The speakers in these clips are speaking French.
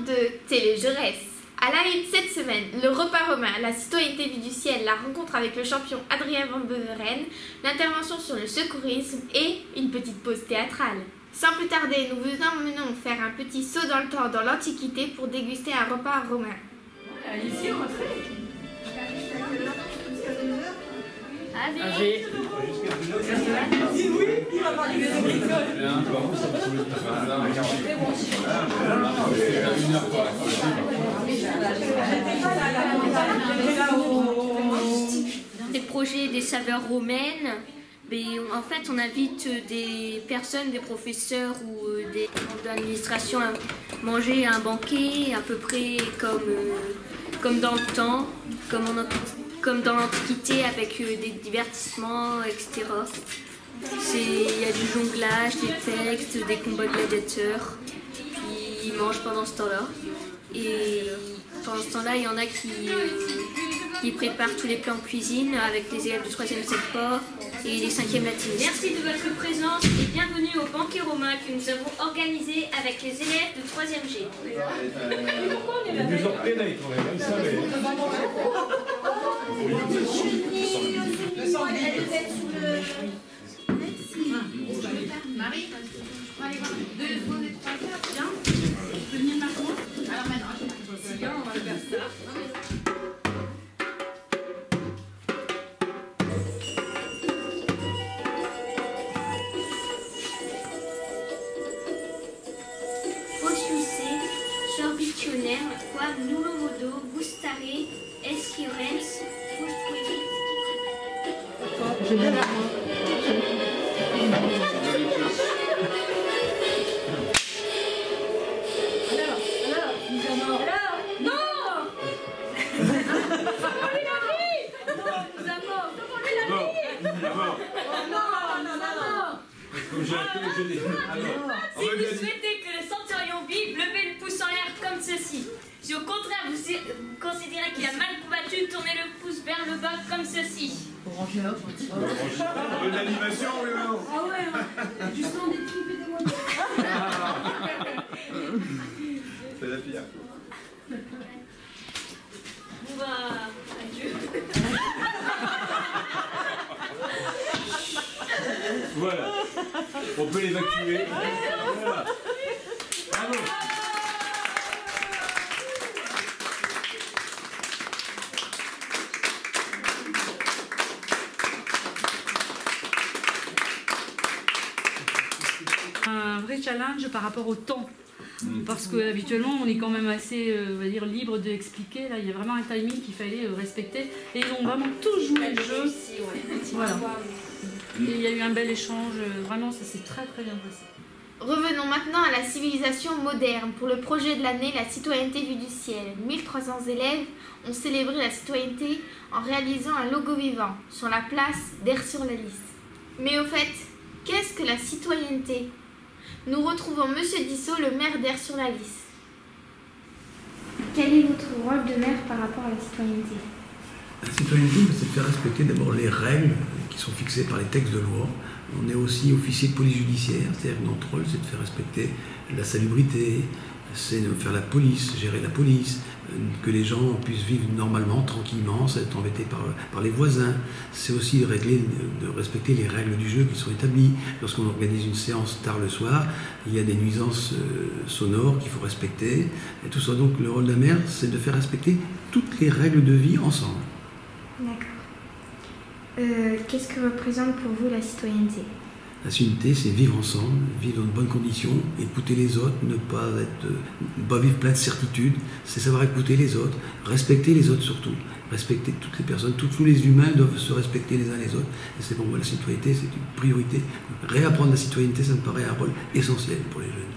de Télé Jaurès. À la une cette semaine, le repas romain, la citoyenneté vue du ciel, la rencontre avec le champion Adrien Van Beveren, l'intervention sur le secourisme et une petite pause théâtrale. Sans plus tarder, nous vous emmenons faire un petit saut dans le temps dans l'Antiquité pour déguster un repas romain. Allez-y, rentrez. Allez. Oui, il va parler de des projets des saveurs romaines. Mais en fait, on invite des personnes, des professeurs ou des membres d'administration à manger à un banquet, à peu près comme dans le temps, comme dans l'Antiquité, avec des divertissements, etc. Il y a du jonglage, des textes, des combats de gladiateurs. Puis ils mangent pendant ce temps-là. Et pendant ce temps-là, il y en a qui préparent tous les plats en cuisine avec les élèves du 3e CEPA et les 5e latinistes. Merci de votre présence et bienvenue au banquet romain que nous avons organisé avec les élèves de 3e G. Pourquoi on est là? Marie, on va aller voir 2 secondes et 3 quarts, bien. Tu peux venir maintenant? Alors maintenant, si bien, on va faire ça. Osciusse, sorbitionem, quam nullo modo gustare escirens fructuosi. J'ai bien la main. Si vous souhaitez que le centurion vive, levez le pouce en l'air comme ceci. Si au contraire vous considérez qu'il a mal combattu, tournez le pouce vers le bas comme ceci. Bonne animation, oui ou non? Ah ouais, justement des tripes et des moyens. C'est la pire. Bon bah, adieu. Voilà. On peut l'évacuer. Voilà. Bravo. Un vrai challenge par rapport au temps. Parce que habituellement on est quand même assez on va dire, libre d'expliquer. Là, il y a vraiment un timing qu'il fallait respecter. Et ils ont vraiment tout joué le jeu. Voilà. Et il y a eu un bel échange. Vraiment, ça s'est très très bien passé. Revenons maintenant à la civilisation moderne. Pour le projet de l'année, la citoyenneté vue du ciel. 1300 élèves ont célébré la citoyenneté en réalisant un logo vivant sur la place d'Aire-sur-la-Lys. Mais au fait, qu'est-ce que la citoyenneté? Nous retrouvons Monsieur Dissot, le maire d'Aire-sur-la-Lys. Quel est votre rôle de maire par rapport à la citoyenneté? La citoyenneté, c'est de faire respecter d'abord les règles qui sont fixées par les textes de loi. On est aussi officier de police judiciaire, c'est-à-dire que notre rôle, c'est de faire respecter la salubrité, c'est de faire la police, gérer la police, que les gens puissent vivre normalement, tranquillement, sans être embêtés par les voisins. C'est aussi de respecter les règles du jeu qui sont établies. Lorsqu'on organise une séance tard le soir, il y a des nuisances sonores qu'il faut respecter. Et tout ça, donc le rôle d'un maire, c'est de faire respecter toutes les règles de vie ensemble. D'accord. Qu'est-ce que représente pour vous la citoyenneté? La citoyenneté, c'est vivre ensemble, vivre dans de bonnes conditions, écouter les autres, ne pas vivre plein de certitudes, c'est savoir écouter les autres, respecter les autres surtout, respecter toutes les personnes, tous les humains doivent se respecter les uns les autres. Et c'est pour moi la citoyenneté, c'est une priorité. Réapprendre la citoyenneté, ça me paraît un rôle essentiel pour les jeunes.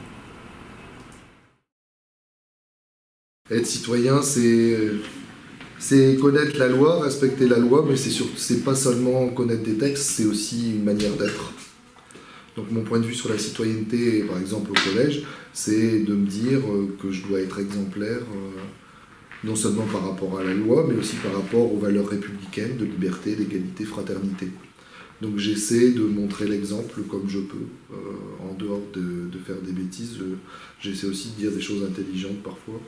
Être citoyen, c'est connaître la loi, respecter la loi, mais c'est pas seulement connaître des textes, c'est aussi une manière d'être. Donc mon point de vue sur la citoyenneté, par exemple au collège, c'est de me dire que je dois être exemplaire, non seulement par rapport à la loi, mais aussi par rapport aux valeurs républicaines de liberté, d'égalité, fraternité. Donc j'essaie de montrer l'exemple comme je peux, en dehors de faire des bêtises. J'essaie aussi de dire des choses intelligentes parfois.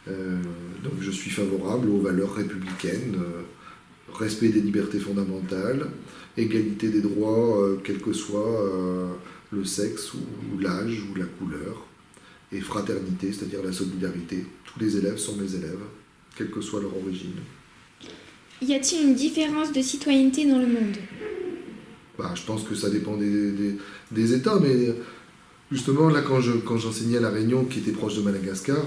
Donc je suis favorable aux valeurs républicaines, respect des libertés fondamentales, égalité des droits, quel que soit le sexe ou l'âge ou la couleur, et fraternité, c'est-à-dire la solidarité. Tous les élèves sont mes élèves, quelle que soit leur origine. Y a-t-il une différence de citoyenneté dans le monde ? Je pense que ça dépend des États, mais justement, là, quand j'enseignais à La Réunion, qui était proche de Madagascar,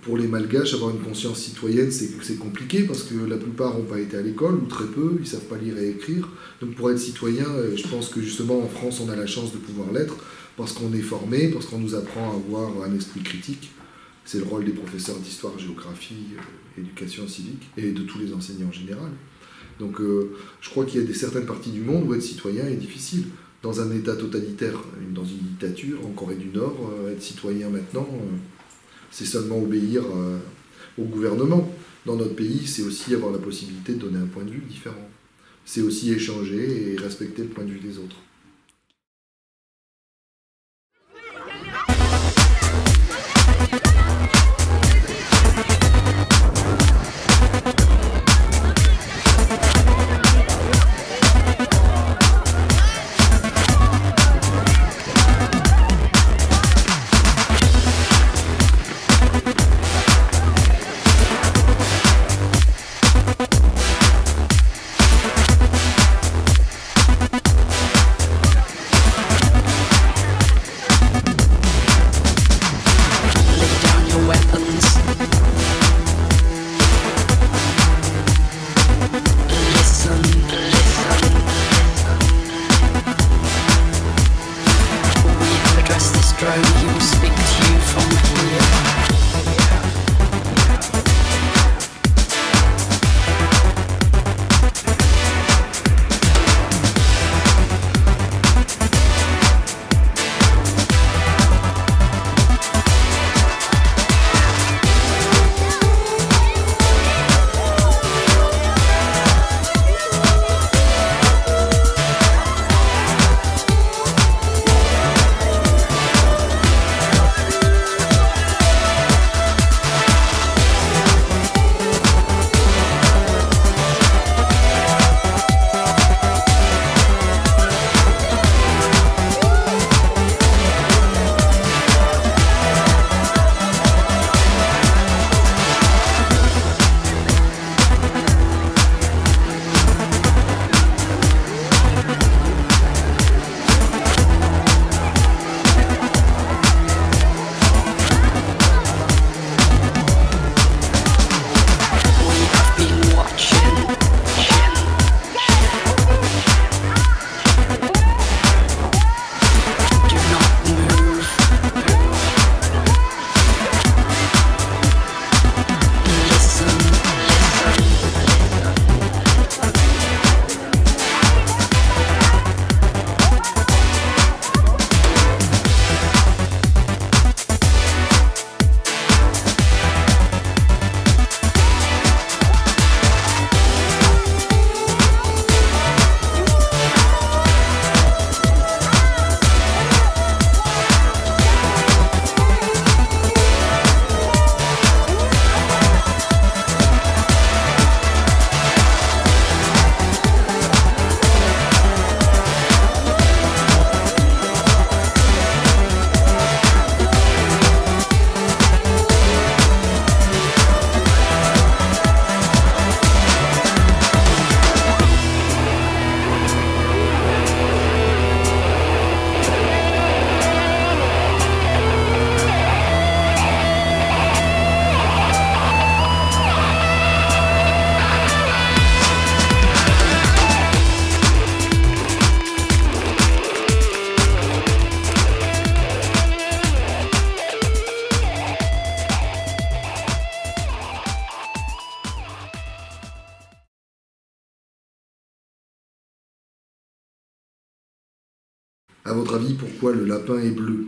pour les Malgaches, avoir une conscience citoyenne, c'est compliqué, parce que la plupart n'ont pas été à l'école, ou très peu, ils ne savent pas lire et écrire. Donc pour être citoyen, je pense que justement, en France, on a la chance de pouvoir l'être, parce qu'on est formé, parce qu'on nous apprend à avoir un esprit critique. C'est le rôle des professeurs d'histoire, géographie, éducation civique, et de tous les enseignants en général. Donc je crois qu'il y a certaines parties du monde où être citoyen est difficile. Dans un État totalitaire, dans une dictature, en Corée du Nord, être citoyen maintenant, c'est seulement obéir au gouvernement. Dans notre pays, c'est aussi avoir la possibilité de donner un point de vue différent. C'est aussi échanger et respecter le point de vue des autres. À votre avis, pourquoi le lapin est bleu?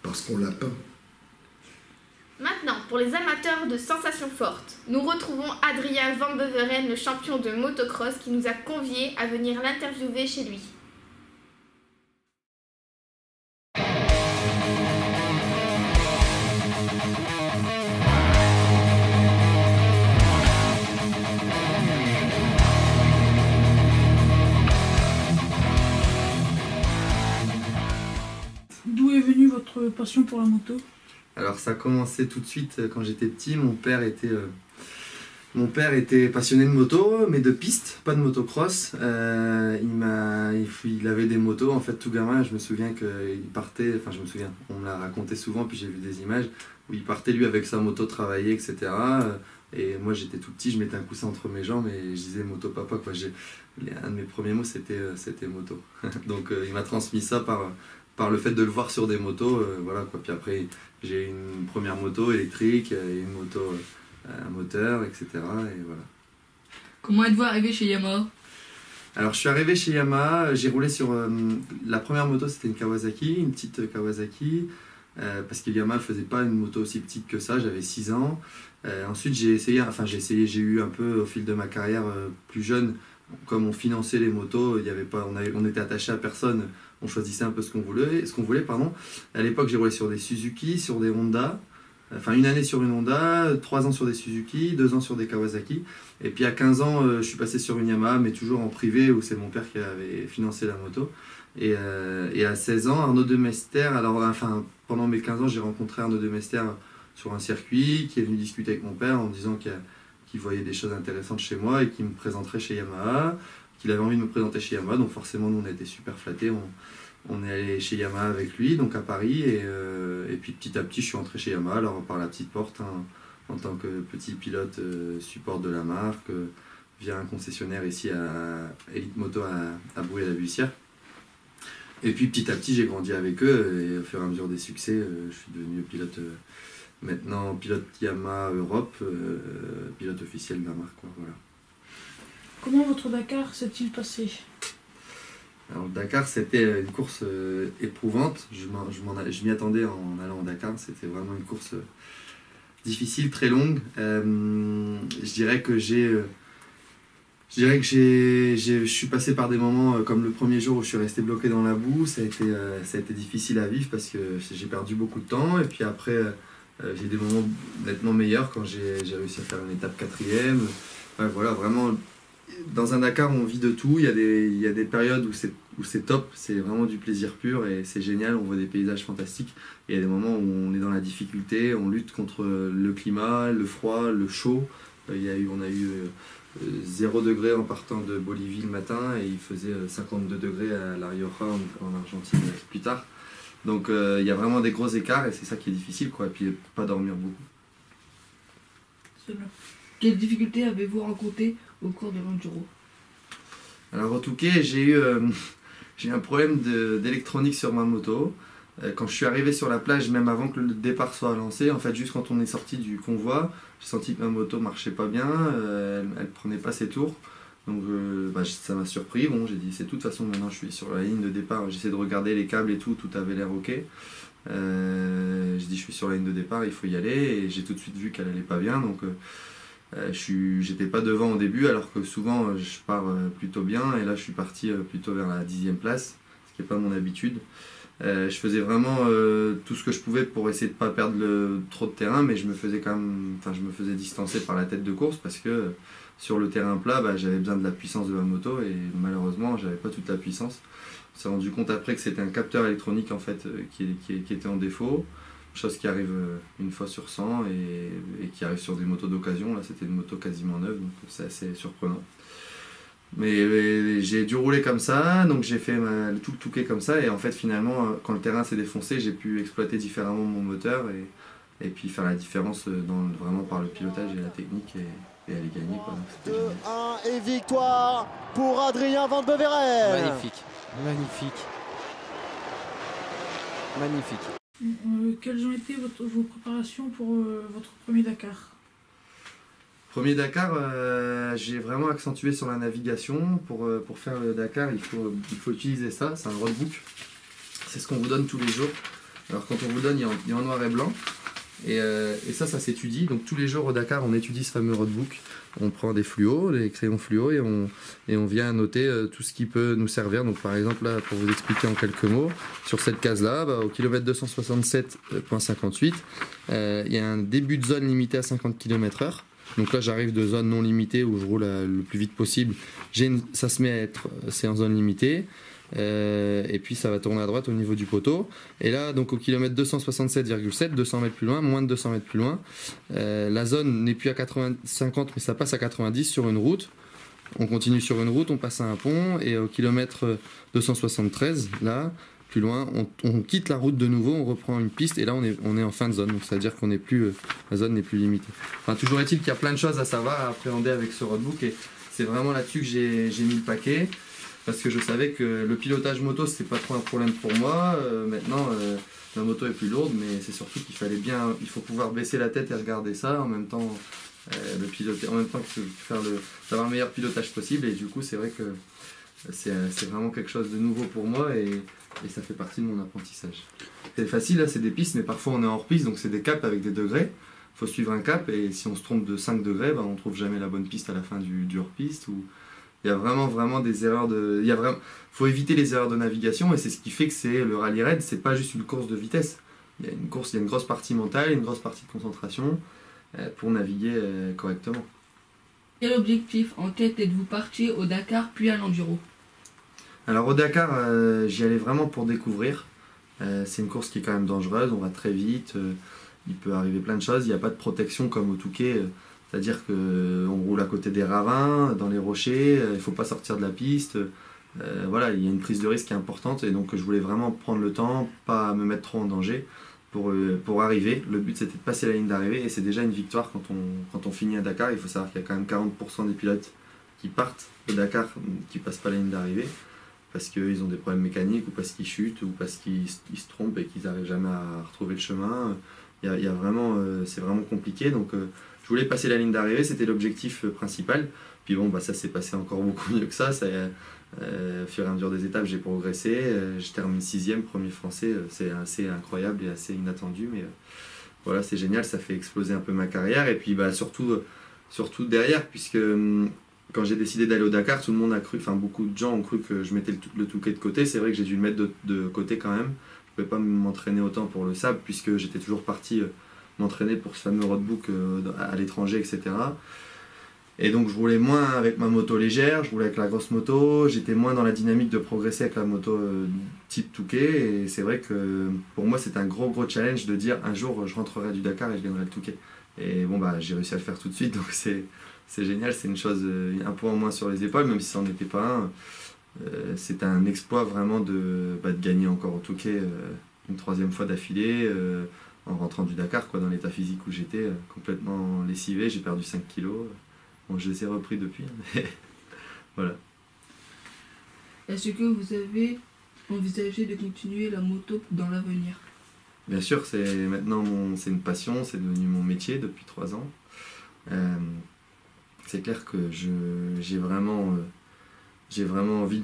Parce qu'on l'a peint. Maintenant, pour les amateurs de sensations fortes, nous retrouvons Adrien Van Beveren, le champion de motocross, qui nous a conviés à venir l'interviewer chez lui. D'où est venue votre passion pour la moto? Alors ça a commencé tout de suite quand j'étais petit. Mon père était passionné de moto, mais de piste, pas de motocross. Il avait des motos, en fait, tout gamin. Je me souviens qu'il partait, enfin je me souviens, on me l'a raconté souvent, puis j'ai vu des images où il partait lui avec sa moto travailler, etc. Et moi j'étais tout petit, je mettais un coussin entre mes jambes et je disais moto papa, quoi. Un de mes premiers mots c'était moto. Donc il m'a transmis ça par le fait de le voir sur des motos, voilà quoi. Puis après j'ai une première moto électrique, une moto à moteur, etc. Et voilà. Comment êtes-vous arrivé chez Yamaha? Alors je suis arrivé chez Yamaha, j'ai roulé sur la première moto, c'était une Kawasaki, une petite Kawasaki, parce que Yamaha ne faisait pas une moto aussi petite que ça, j'avais 6 ans. Ensuite j'ai eu un peu au fil de ma carrière plus jeune, comme on finançait les motos, on était attaché à personne, on choisissait un peu ce qu'on voulait. À l'époque j'ai roulé sur des Suzuki, sur des Honda. Enfin, une année sur une Honda, 3 ans sur des Suzuki, 2 ans sur des Kawasaki. Et puis à 15 ans, je suis passé sur une Yamaha, mais toujours en privé, où c'est mon père qui avait financé la moto. Et à 16 ans, Arnaud Demester, pendant mes 15 ans, j'ai rencontré Arnaud Demester sur un circuit, qui est venu discuter avec mon père en disant qu'il voyait des choses intéressantes chez moi et qu'il me présenterait chez Yamaha, qu'il avait envie de me présenter chez Yamaha. Donc forcément, nous, on a été super flattés. On est allé chez Yamaha avec lui, donc à Paris, et puis petit à petit je suis entré chez Yamaha, alors par la petite porte, hein, en tant que petit pilote support de la marque, via un concessionnaire ici à Elite Moto à Brouillé-la-Bussière. Et puis petit à petit j'ai grandi avec eux, et au fur et à mesure des succès, je suis devenu pilote, maintenant pilote Yamaha Europe, pilote officiel de la marque, quoi, voilà. Comment votre Dakar s'est-il passé? Alors le Dakar, c'était une course éprouvante, je m'y attendais en allant au Dakar, c'était vraiment une course difficile, très longue. Je dirais que je suis passé par des moments comme le premier jour où je suis resté bloqué dans la boue, ça a été difficile à vivre parce que j'ai perdu beaucoup de temps, et puis après j'ai des moments nettement meilleurs quand j'ai réussi à faire une étape 4e. Ouais, voilà, vraiment. Dans un Dakar, on vit de tout. Il y a des périodes où c'est top, c'est vraiment du plaisir pur et c'est génial, on voit des paysages fantastiques. Et il y a des moments où on est dans la difficulté, on lutte contre le climat, le froid, le chaud. On a eu 0 degré en partant de Bolivie le matin et il faisait 52 degrés à La Rioja en Argentine plus tard. Donc il y a vraiment des gros écarts et c'est ça qui est difficile, quoi. Et puis pas dormir beaucoup. C'est bien. Quelles difficultés avez-vous rencontrées au cours de l'enduro? Alors au Touquet, j'ai eu un problème d'électronique sur ma moto. Quand je suis arrivé sur la plage, même avant que le départ soit lancé, en fait juste quand on est sorti du convoi, j'ai senti que ma moto marchait pas bien, elle prenait pas ses tours. Donc ça m'a surpris. Bon, j'ai dit c'est de toute façon maintenant je suis sur la ligne de départ, j'essaie de regarder les câbles et tout avait l'air ok. J'ai dit je suis sur la ligne de départ, il faut y aller, et j'ai tout de suite vu qu'elle allait pas bien, donc j'étais pas devant au début alors que souvent je pars plutôt bien, et là je suis parti plutôt vers la 10e place, ce qui n'est pas mon habitude. Je faisais vraiment tout ce que je pouvais pour essayer de pas perdre trop de terrain, mais je me faisais distancer par la tête de course parce que sur le terrain plat, j'avais besoin de la puissance de ma moto et malheureusement j'avais pas toute la puissance. On s'est rendu compte après que c'était un capteur électronique en fait qui était en défaut, chose qui arrive une fois sur 100 et qui arrive sur des motos d'occasion. Là c'était une moto quasiment neuve, donc c'est assez surprenant. Mais j'ai dû rouler comme ça, donc j'ai fait tout le Touquet comme ça, et en fait finalement quand le terrain s'est défoncé, j'ai pu exploiter différemment mon moteur et puis faire la différence vraiment par le pilotage et la technique, et aller gagner, quoi. 2-1 et victoire pour Adrien Van Beveren. Magnifique, magnifique, magnifique. Quelles ont été vos préparations pour votre premier Dakar? Premier Dakar, j'ai vraiment accentué sur la navigation. Pour faire le Dakar, il faut utiliser ça, c'est un roadbook. C'est ce qu'on vous donne tous les jours. Alors quand on vous donne, il y a en noir et blanc. Et ça s'étudie. Donc tous les jours au Dakar, on étudie ce fameux roadbook. On prend des fluos, les crayons fluo, et on vient noter tout ce qui peut nous servir. Donc par exemple, là, pour vous expliquer en quelques mots, sur cette case-là, au kilomètre 267,58, il y a un début de zone limitée à 50 km/h. Donc là, j'arrive de zone non limitée où je roule le plus vite possible. Ça se met à être, c'est en zone limitée. Et puis ça va tourner à droite au niveau du poteau. Et là, donc au kilomètre 267,7, 200 mètres plus loin, moins de 200 mètres plus loin, la zone n'est plus à 50, mais ça passe à 90 sur une route. On continue sur une route, on passe à un pont, et au kilomètre 273, là, plus loin, on quitte la route de nouveau, on reprend une piste, et là on est en fin de zone. Donc c'est-à-dire qu'on n'est plus, la zone n'est plus limitée. Enfin, toujours est-il qu'il y a plein de choses à savoir, à appréhender avec ce roadbook, et c'est vraiment là-dessus que j'ai mis le paquet. Parce que je savais que le pilotage moto, c'était pas trop un problème pour moi. Maintenant, la moto est plus lourde, mais c'est surtout qu'il faut pouvoir baisser la tête et regarder ça en même temps, le piloter, en même temps que d'avoir le meilleur pilotage possible. Et du coup, c'est vrai que c'est vraiment quelque chose de nouveau pour moi et ça fait partie de mon apprentissage. C'est facile, là, c'est des pistes, mais parfois on est hors piste, donc c'est des caps avec des degrés. Il faut suivre un cap, et si on se trompe de 5 degrés, on trouve jamais la bonne piste à la fin du hors-piste. Il y a vraiment des erreurs faut éviter les erreurs de navigation, et c'est ce qui fait que c'est le rallye raid, c'est pas juste une course de vitesse. Il y a une grosse partie mentale, une grosse partie de concentration pour naviguer correctement. Quel objectif en tête êtes-vous parti au Dakar puis à l'enduro? Alors au Dakar, j'y allais vraiment pour découvrir. C'est une course qui est quand même dangereuse, on va très vite, il peut arriver plein de choses, il n'y a pas de protection comme au Touquet. C'est-à-dire qu'on roule à côté des ravins, dans les rochers, il ne faut pas sortir de la piste. Voilà, il y a une prise de risque qui est importante, et donc je voulais vraiment prendre le temps, pas me mettre trop en danger pour arriver. Le but, c'était de passer la ligne d'arrivée, et c'est déjà une victoire quand on finit à Dakar. Il faut savoir qu'il y a quand même 40% des pilotes qui partent de Dakar, qui ne passent pas la ligne d'arrivée, parce qu'ils ont des problèmes mécaniques, ou parce qu'ils chutent, ou parce qu'ils se trompent et qu'ils n'arrivent jamais à retrouver le chemin. C'est vraiment compliqué, donc je voulais passer la ligne d'arrivée, c'était l'objectif principal. Puis bon, ça s'est passé encore beaucoup mieux que ça. Au fur et à mesure des étapes, j'ai progressé. Je termine 6e, premier français. C'est assez incroyable et assez inattendu, mais voilà, c'est génial, ça fait exploser un peu ma carrière. Et puis surtout derrière, puisque quand j'ai décidé d'aller au Dakar, tout le monde a cru, beaucoup de gens ont cru que je mettais le Touquet de côté. C'est vrai que j'ai dû le mettre de côté quand même. Je ne pouvais pas m'entraîner autant pour le sable, puisque j'étais toujours parti m'entraîner pour ce fameux roadbook à l'étranger, etc. Et donc je roulais moins avec ma moto légère, je roulais avec la grosse moto, j'étais moins dans la dynamique de progresser avec la moto type Touquet, et c'est vrai que pour moi c'était un gros challenge de dire un jour je rentrerai du Dakar et je gagnerai le Touquet. Et bon, j'ai réussi à le faire tout de suite, donc c'est génial, c'est une chose, un poids en moins sur les épaules, même si ça n'en était pas un. C'est un exploit vraiment de gagner encore au Touquet une 3e fois d'affilée, en rentrant du Dakar, dans l'état physique où j'étais, complètement lessivé. J'ai perdu 5 kilos. Bon, je les ai repris depuis, mais voilà. Est-ce que vous avez envisagé de continuer la moto dans l'avenir? Bien sûr, maintenant c'est une passion, c'est devenu mon métier depuis 3 ans. C'est clair que j'ai vraiment envie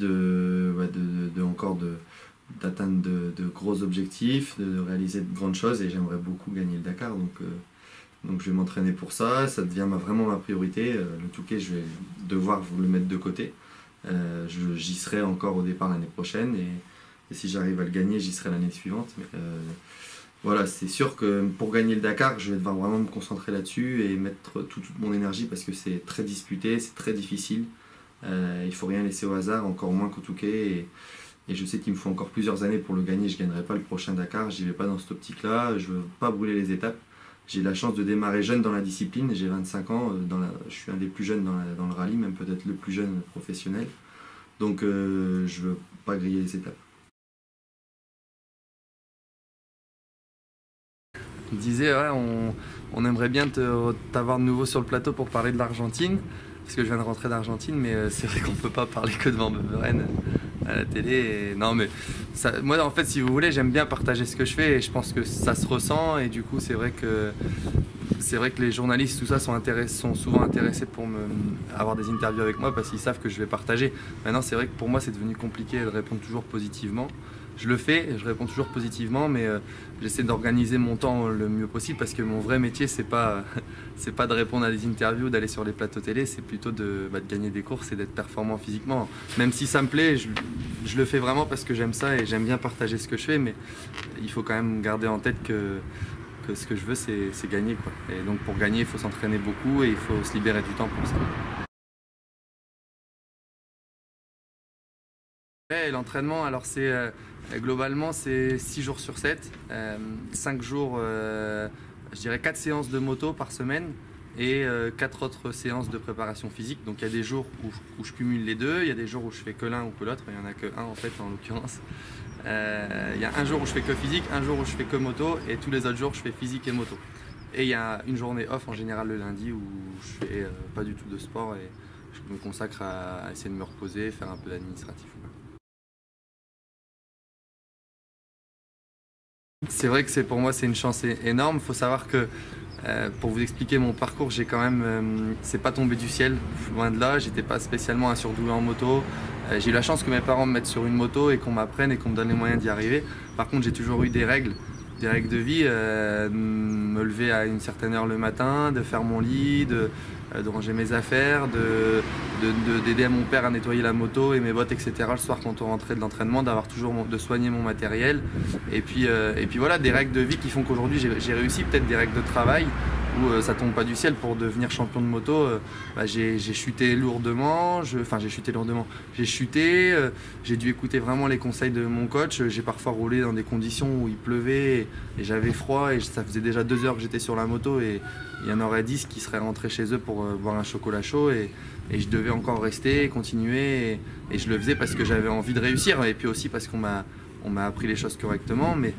d'atteindre de gros objectifs, de réaliser de grandes choses, et j'aimerais beaucoup gagner le Dakar, donc je vais m'entraîner pour ça. Ça devient vraiment ma priorité. Le Touquet, je vais devoir vous le mettre de côté. J'y serai encore au départ l'année prochaine, et si j'arrive à le gagner, j'y serai l'année suivante. Mais voilà, c'est sûr que pour gagner le Dakar, je vais devoir vraiment me concentrer là-dessus et mettre toute mon énergie, parce que c'est très disputé, c'est très difficile. Il ne faut rien laisser au hasard, encore moins qu'au Touquet, et je sais qu'il me faut encore plusieurs années pour le gagner. Je ne gagnerai pas le prochain Dakar, j'y vais pas dans cette optique-là, je ne veux pas brûler les étapes. J'ai la chance de démarrer jeune dans la discipline, j'ai 25 ans, je suis un des plus jeunes dans le rallye, même peut-être le plus jeune professionnel, donc je ne veux pas griller les étapes. On disait, on aimerait bien t'avoir de nouveau sur le plateau pour parler de l'Argentine, parce que je viens de rentrer d'Argentine, mais c'est vrai qu'on ne peut pas parler que de Van Beveren à la télé. Non, mais moi, en fait, si vous voulez, j'aime bien partager ce que je fais, et je pense que ça se ressent, et du coup, c'est vrai que les journalistes, tout ça, sont souvent intéressés pour avoir des interviews avec moi, parce qu'ils savent que je vais partager. Maintenant, c'est vrai que pour moi, c'est devenu compliqué de répondre toujours positivement. je le fais, je réponds toujours positivement, mais j'essaie d'organiser mon temps le mieux possible parce que mon vrai métier, c'est pas de répondre à des interviews, d'aller sur les plateaux télé, c'est plutôt de gagner des courses et d'être performant physiquement. Même si ça me plaît, je le fais vraiment parce que j'aime ça et j'aime bien partager ce que je fais, mais il faut quand même garder en tête que ce que je veux, c'est gagner, quoi. Et donc pour gagner, il faut s'entraîner beaucoup et il faut se libérer du temps pour ça. L'entraînement, alors globalement c'est 6 jours sur 7, 5 jours, je dirais 4 séances de moto par semaine et 4 autres séances de préparation physique. Donc il y a des jours où je cumule les deux, il y a des jours où je fais que l'un ou que l'autre, il n'y en a que un en fait en l'occurrence. Il y a un jour où je fais que physique, un jour où je fais que moto et tous les autres jours je fais physique et moto. Et il y a une journée off en général le lundi où je fais pas du tout de sport et je me consacre à essayer de me reposer, faire un peu d'administratif. C'est vrai que pour moi c'est une chance énorme. Il faut savoir que pour vous expliquer mon parcours, j'ai quand même, c'est pas tombé du ciel, loin de là. J'étais pas spécialement un surdoué en moto. J'ai eu la chance que mes parents me mettent sur une moto et qu'on m'apprenne et qu'on me donne les moyens d'y arriver. Par contre, j'ai toujours eu des règles de vie, me lever à une certaine heure le matin, de faire mon lit, de ranger mes affaires, d'aider à mon père à nettoyer la moto et mes bottes, etc. le soir quand on rentrait de l'entraînement, de soigner mon matériel. Et puis voilà, des règles de vie qui font qu'aujourd'hui j'ai réussi, peut-être des règles de travail où ça tombe pas du ciel. Pour devenir champion de moto, j'ai chuté lourdement, j'ai chuté, j'ai dû écouter vraiment les conseils de mon coach. J'ai parfois roulé dans des conditions où il pleuvait et j'avais froid et ça faisait déjà 2 heures que j'étais sur la moto et il y en aurait 10 qui seraient rentrés chez eux pour boire un chocolat chaud et je devais encore rester, continuer et je le faisais parce que j'avais envie de réussir et puis aussi parce qu'on m'a appris les choses correctement. Mais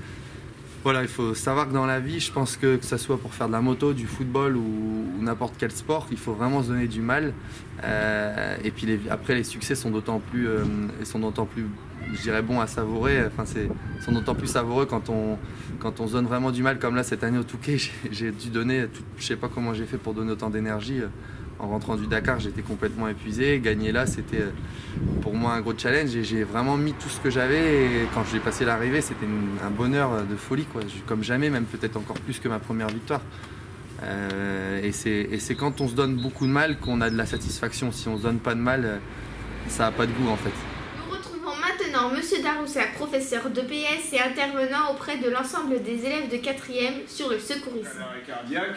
voilà, il faut savoir que dans la vie, je pense que ça soit pour faire de la moto, du football ou n'importe quel sport, il faut vraiment se donner du mal. Et puis après, les succès sont d'autant plus, je dirais, bons à savourer. Enfin, sont d'autant plus savoureux quand on se donne vraiment du mal. Comme là, cette année au Touquet, j'ai dû donner, je sais pas comment j'ai fait pour donner autant d'énergie. En rentrant du Dakar, j'étais complètement épuisé. Gagner là, c'était pour moi un gros challenge et j'ai vraiment mis tout ce que j'avais. Et quand j'ai passé l'arrivée, c'était un bonheur de folie, quoi. Comme jamais, même peut-être encore plus que ma première victoire. Et c'est quand on se donne beaucoup de mal qu'on a de la satisfaction. Si on se donne pas de mal, ça n'a pas de goût en fait. Nous retrouvons maintenant M. Daroussac, professeur d'EPS et intervenant auprès de l'ensemble des élèves de 4e sur le secourisme. L'arrêt cardiaque,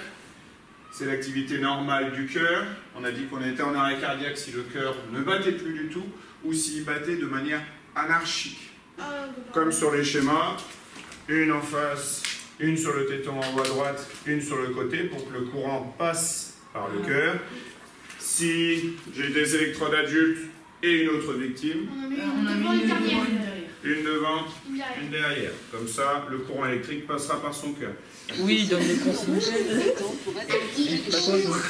c'est l'activité normale du cœur. On a dit qu'on était en arrêt cardiaque si le cœur ne battait plus du tout ou s'il battait de manière anarchique. Comme sur les schémas, une en face, une sur le téton en haut à droite, une sur le côté pour que le courant passe par le cœur. Si j'ai des électrodes adultes et une autre victime, une devant, une derrière. Comme ça, le courant électrique passera par son cœur. Oui, il donne des consignes.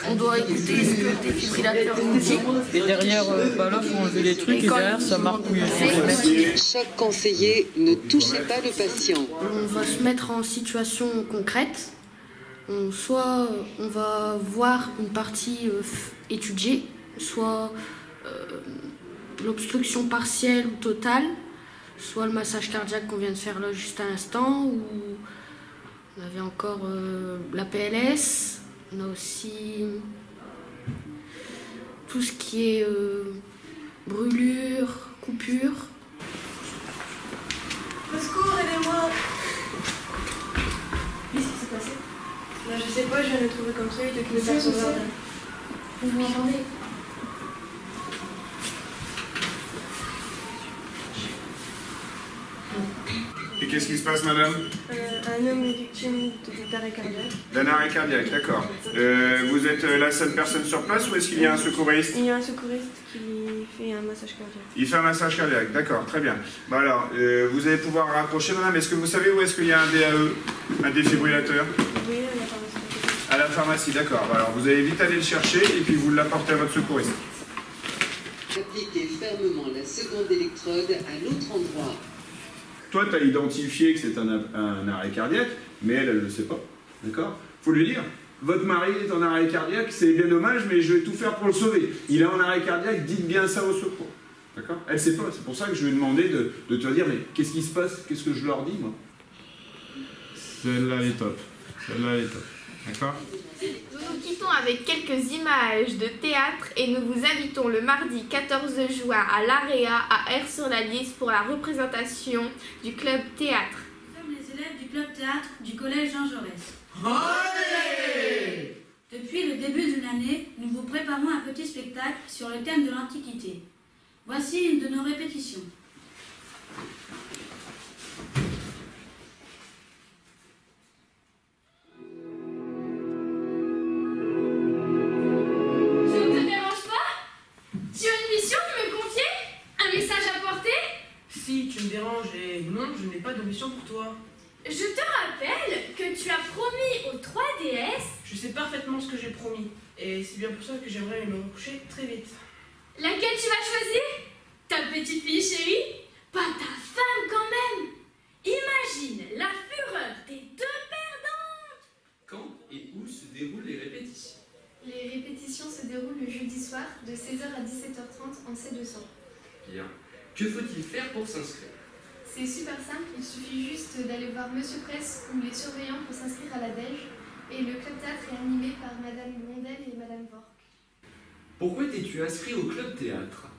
On doit écouter ce que le défibrillateur nous dit. Et derrière, là, il faut enlever les trucs et derrière, ça marque où il faut. Chaque conseiller ne touchez pas le patient. On va se mettre en situation concrète. Soit on va voir une partie étudiée, soit l'obstruction partielle ou totale, soit le massage cardiaque qu'on vient de faire là juste à l'instant, ou on avait encore la PLS, on a aussi tout ce qui est brûlure, coupure. Au secours, aidez-moi. Qu'est-ce qui s'est passé? Je sais pas, je viens de le trouver comme ça, il était que le sauveur. Vous m'entendez? Et qu'est-ce qui se passe, madame? Un homme est victime d'arrêt cardiaque. D'un arrêt cardiaque, d'accord. Vous êtes la seule personne sur place ou est-ce qu'il y a un secouriste? Il y a un secouriste qui fait un massage cardiaque. Il fait un massage cardiaque, d'accord, très bien. Bon alors, vous allez pouvoir rapprocher, madame. Est-ce que vous savez où est-ce qu'il y a un DAE, un défibrillateur? Oui, à la pharmacie. À la pharmacie, d'accord. Bon, alors, vous allez vite aller le chercher et puis vous l'apportez à votre secouriste. Appliquez fermement la seconde électrode à l'autre endroit. Toi, tu as identifié que c'est un arrêt cardiaque, mais elle ne le sait pas. D'accord? Il faut lui dire, votre mari est en arrêt cardiaque, c'est bien dommage, mais je vais tout faire pour le sauver. Il est en arrêt cardiaque, dites bien ça au secours. D'accord? Elle sait pas, c'est pour ça que je lui ai demandé de te dire, mais qu'est-ce qui se passe? Qu'est-ce que je leur dis, moi? Celle-là, elle est top. Celle-là, elle est top. D'accord? Nous nous quittons avec quelques images de théâtre et nous vous invitons le mardi 14 juin à l'AREA à Aire-sur-la-Lys pour la représentation du club théâtre. Nous sommes les élèves du club théâtre du collège Jean Jaurès. Allez! Depuis le début de l'année, nous vous préparons un petit spectacle sur le thème de l'Antiquité. Voici une de nos répétitions. Si tu me déranges et non, je n'ai pas de mission pour toi. Je te rappelle que tu as promis aux 3 déesses. Je sais parfaitement ce que j'ai promis, et c'est bien pour ça que j'aimerais me recoucher très vite. Laquelle tu vas choisir? Ta petite fille chérie? Pas ta femme quand même. Imagine la fureur des 2 perdantes. Quand et où se déroulent les répétitions? Les répétitions se déroulent le jeudi soir de 16h à 17h30 en C200. Bien. Que faut-il faire pour s'inscrire? C'est super simple, il suffit juste d'aller voir Monsieur Presse ou les surveillants pour s'inscrire à la DEJ. Et le club théâtre est animé par Madame Blondel et Madame Vork. Pourquoi t'es-tu inscrit au club théâtre?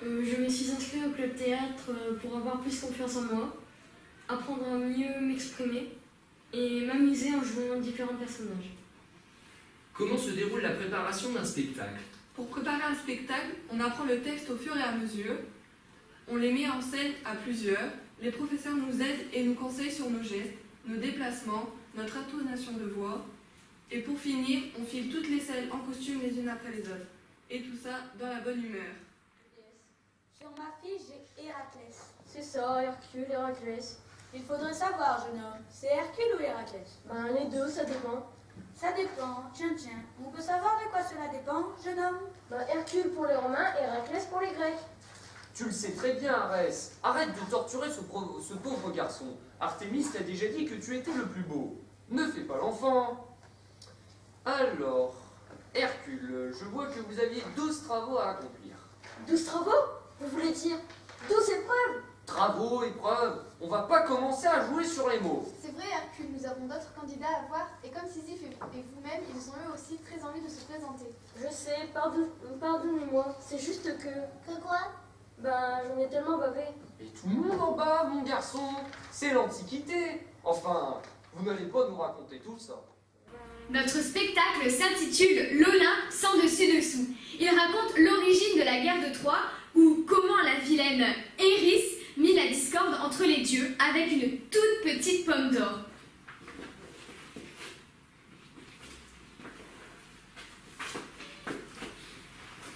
Je me suis inscrit au club théâtre pour avoir plus confiance en moi, apprendre à mieux m'exprimer et m'amuser en jouant différents personnages. Comment se déroule la préparation d'un spectacle? Pour préparer un spectacle, on apprend le texte au fur et à mesure. On les met en scène à plusieurs. Les professeurs nous aident et nous conseillent sur nos gestes, nos déplacements, notre intonation de voix. Et pour finir, on file toutes les scènes en costume les unes après les autres. Et tout ça dans la bonne humeur. Sur ma fiche, j'ai Héraclès. C'est ça, Hercule, Héraclès. Il faudrait savoir, jeune homme. C'est Hercule ou Héraclès? Ben, les deux, ça dépend. Ça dépend. Tiens. On peut savoir de quoi cela dépend, jeune homme? Ben, Hercule pour les Romains et Héraclès pour les Grecs. Tu le sais très bien, Arès. Arrête de torturer ce pauvre garçon. Artémis t'a déjà dit que tu étais le plus beau. Ne fais pas l'enfant. Alors, Hercule, je vois que vous aviez 12 travaux à accomplir. 12 travaux? Vous voulez dire 12 épreuves? Travaux, épreuves, on va pas commencer à jouer sur les mots. C'est vrai, Hercule, nous avons d'autres candidats à voir, et comme Sisyphe et vous-même, ils ont eux aussi très envie de se présenter. Je sais, pardonnez-moi, c'est juste que... Que quoi? Ben, j'en ai tellement bavé. Et tout le monde en bave, mon garçon. C'est l'Antiquité. Enfin, vous n'allez pas nous raconter tout ça. Notre spectacle s'intitule L'Olympe sans dessus-dessous. Il raconte l'origine de la guerre de Troie ou comment la vilaine Eris mit la discorde entre les dieux avec une toute petite pomme d'or.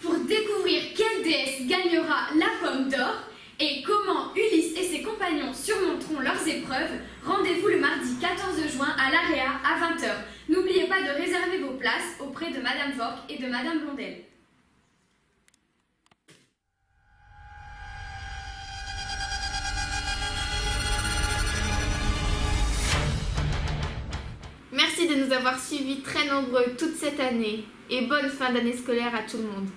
Pour découvrir quelle déesse gagnera la pomme d'or et comment Ulysse et ses compagnons surmonteront leurs épreuves, rendez-vous le mardi 14 juin à l'AREA à 20h. N'oubliez pas de réserver vos places auprès de Madame Vork et de Madame Blondel. Merci de nous avoir suivis très nombreux toute cette année et bonne fin d'année scolaire à tout le monde.